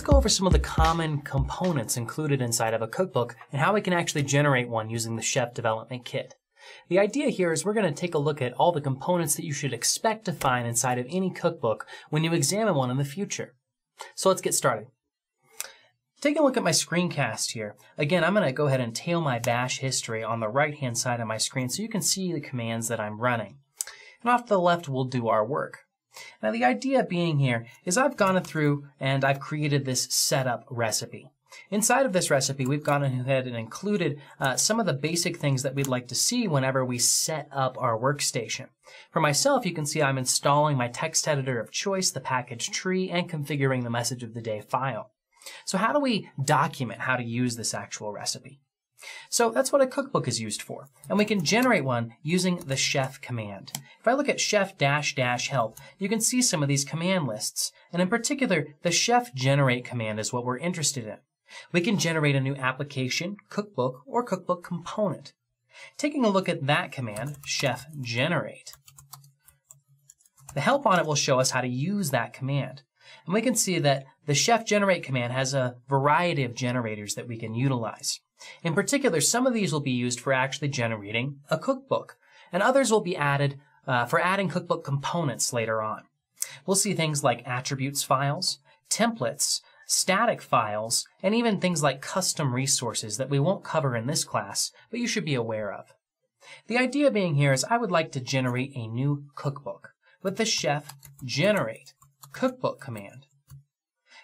go over some of the common components included inside of a cookbook and how we can actually generate one using the Chef Development Kit. The idea here is we're going to take a look at all the components that you should expect to find inside of any cookbook when you examine one in the future. So let's get started. Take a look at my screencast here. Again, I'm going to go ahead and tail my bash history on the right-hand side of my screen so you can see the commands that I'm running. And off to the left, we'll do our work. Now the idea being here is I've gone through and I've created this setup recipe. Inside of this recipe, we've gone ahead and included some of the basic things that we'd like to see whenever we set up our workstation. For myself, you can see I'm installing my text editor of choice, the package tree, and configuring the message of the day file. So how do we document how to use this actual recipe? So that's what a cookbook is used for, and we can generate one using the chef command. If I look at chef-help, you can see some of these command lists, and in particular, the chef generate command is what we're interested in. We can generate a new application, cookbook, or cookbook component. Taking a look at that command, chef generate, the help on it will show us how to use that command. And we can see that the chef generate command has a variety of generators that we can utilize. In particular, some of these will be used for actually generating a cookbook, and others will be added for adding cookbook components later on. We'll see things like attributes files, templates, static files, and even things like custom resources that we won't cover in this class, but you should be aware of. The idea being here is I would like to generate a new cookbook with the chef generate cookbook command.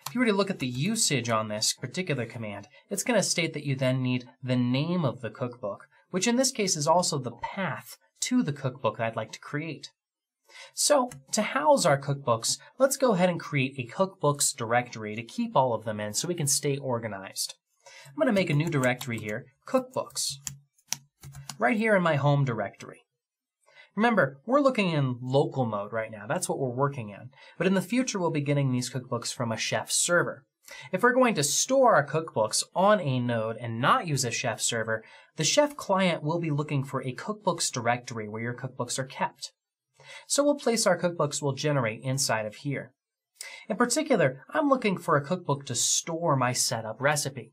If you were to look at the usage on this particular command, it's going to state that you then need the name of the cookbook, which in this case is also the path to the cookbook I'd like to create. So, to house our cookbooks, let's go ahead and create a cookbooks directory to keep all of them in so we can stay organized. I'm going to make a new directory here, cookbooks, right here in my home directory. Remember, we're looking in local mode right now. That's what we're working in. But in the future, we'll be getting these cookbooks from a chef server. If we're going to store our cookbooks on a node and not use a chef server, the chef client will be looking for a cookbooks directory where your cookbooks are kept. So we'll place our cookbooks we'll generate inside of here. In particular, I'm looking for a cookbook to store my setup recipe.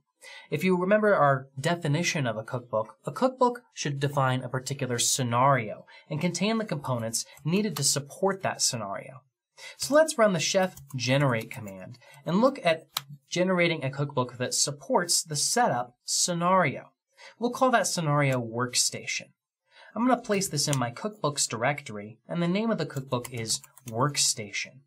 If you remember our definition of a cookbook should define a particular scenario and contain the components needed to support that scenario. So let's run the chef generate command and look at generating a cookbook that supports the setup scenario. We'll call that scenario workstation. I'm going to place this in my cookbooks directory, and the name of the cookbook is workstation.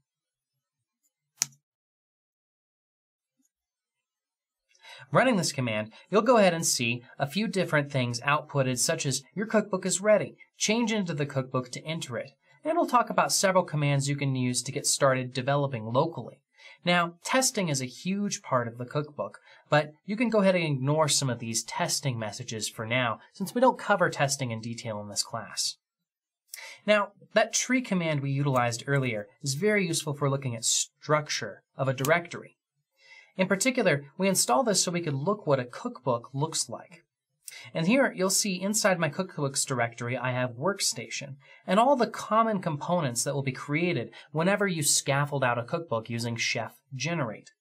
Running this command, you'll go ahead and see a few different things outputted, such as your cookbook is ready, change into the cookbook to enter it, and it'll talk about several commands you can use to get started developing locally. Now, testing is a huge part of the cookbook, but you can go ahead and ignore some of these testing messages for now, since we don't cover testing in detail in this class. Now, that tree command we utilized earlier is very useful for looking at structure of a directory. In particular, we install this so we could look what a cookbook looks like. And here you'll see inside my cookbooks directory I have workstation and all the common components that will be created whenever you scaffold out a cookbook using chef generate.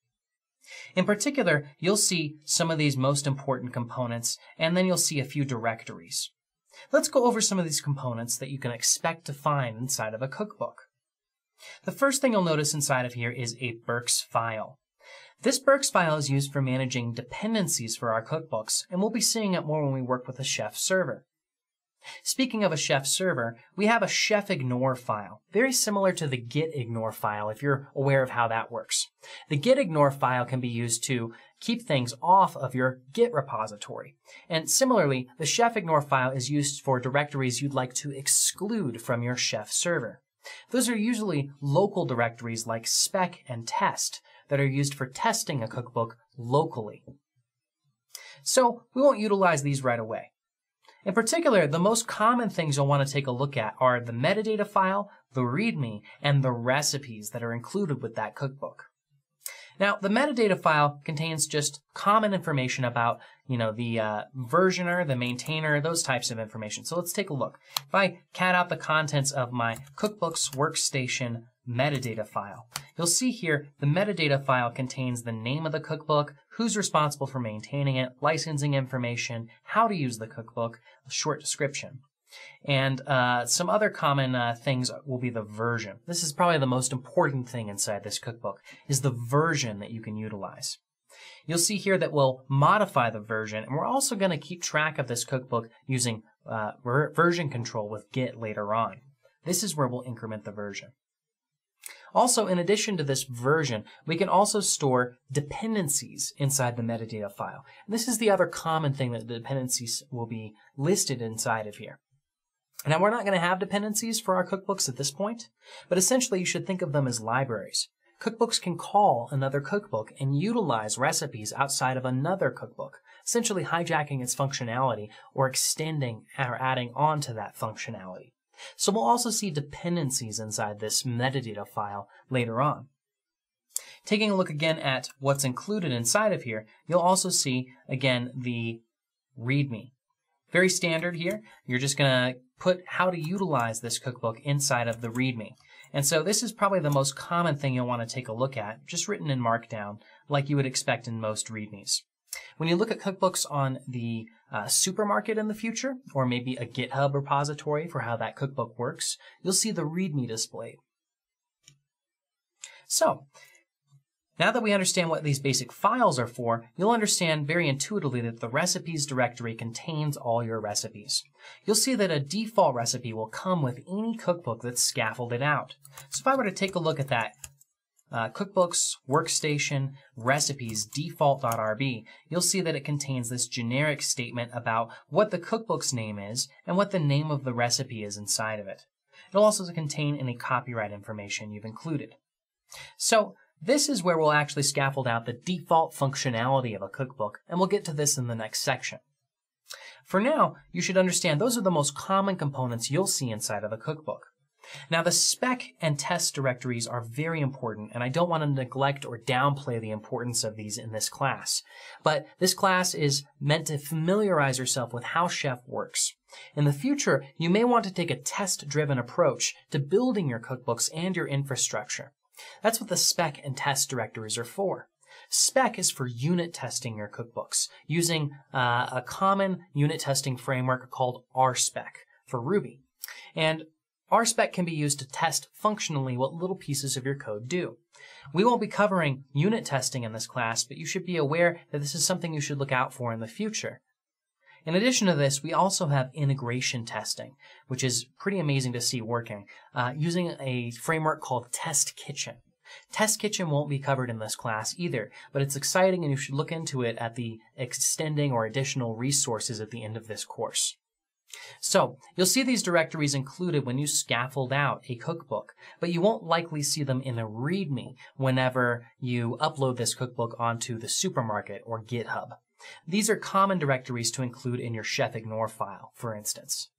In particular, you'll see some of these most important components, and then you'll see a few directories. Let's go over some of these components that you can expect to find inside of a cookbook. The first thing you'll notice inside of here is a Burks file. This Burks file is used for managing dependencies for our cookbooks, and we'll be seeing it more when we work with a chef server. Speaking of a chef server, we have a chef ignore file, very similar to the git ignore file if you're aware of how that works. The git ignore file can be used to keep things off of your Git repository. And similarly, the chef ignore file is used for directories you'd like to exclude from your chef server. Those are usually local directories like spec and test that are used for testing a cookbook locally. So we won't utilize these right away. In particular, the most common things you'll want to take a look at are the metadata file, the README, and the recipes that are included with that cookbook. Now, the metadata file contains just common information about, the versioner, the maintainer, those types of information. So let's take a look. If I cat out the contents of my Cookbooks Workstation metadata file, You'll see here the metadata file contains the name of the cookbook, who's responsible for maintaining it, licensing information, how to use the cookbook, a short description. And some other common things will be the version. This is probably the most important thing inside this cookbook, is the version that you can utilize. You'll see here that we'll modify the version, and we're also going to keep track of this cookbook using version control with Git later on. This is where we'll increment the version. Also, in addition to this version, we can also store dependencies inside the metadata file. And this is the other common thing that the dependencies will be listed inside of here. Now, we're not going to have dependencies for our cookbooks at this point, but essentially you should think of them as libraries. Cookbooks can call another cookbook and utilize recipes outside of another cookbook, essentially hijacking its functionality or extending or adding on to that functionality. So we'll also see dependencies inside this metadata file later on. Taking a look again at what's included inside of here, you'll also see, again, the README. Very standard here. You're just going to put how to utilize this cookbook inside of the README. And so this is probably the most common thing you'll want to take a look at, just written in Markdown, like you would expect in most READMEs. When you look at cookbooks on the supermarket in the future, or maybe a GitHub repository for how that cookbook works, you'll see the README displayed. So, now that we understand what these basic files are for, you'll understand very intuitively that the recipes directory contains all your recipes. You'll see that a default recipe will come with any cookbook that's scaffolded out. So if I were to take a look at that cookbooks, workstation, recipes, default.rb, you'll see that it contains this generic statement about what the cookbook's name is and what the name of the recipe is inside of it. It'll also contain any copyright information you've included. So this is where we'll actually scaffold out the default functionality of a cookbook, and we'll get to this in the next section. For now, you should understand those are the most common components you'll see inside of a cookbook. Now, the spec and test directories are very important, and I don't want to neglect or downplay the importance of these in this class. But this class is meant to familiarize yourself with how Chef works. In the future, you may want to take a test-driven approach to building your cookbooks and your infrastructure. That's what the spec and test directories are for. Spec is for unit testing your cookbooks using a common unit testing framework called RSpec for Ruby. And RSpec can be used to test functionally what little pieces of your code do. We won't be covering unit testing in this class, but you should be aware that this is something you should look out for in the future. In addition to this, we also have integration testing, which is pretty amazing to see working, using a framework called Test Kitchen. Test Kitchen won't be covered in this class either, but it's exciting and you should look into it at the extending or additional resources at the end of this course. So, you'll see these directories included when you scaffold out a cookbook, but you won't likely see them in a README whenever you upload this cookbook onto the supermarket or GitHub. These are common directories to include in your Chef Ignore file, for instance.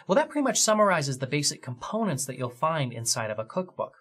Well, that pretty much summarizes the basic components that you'll find inside of a cookbook.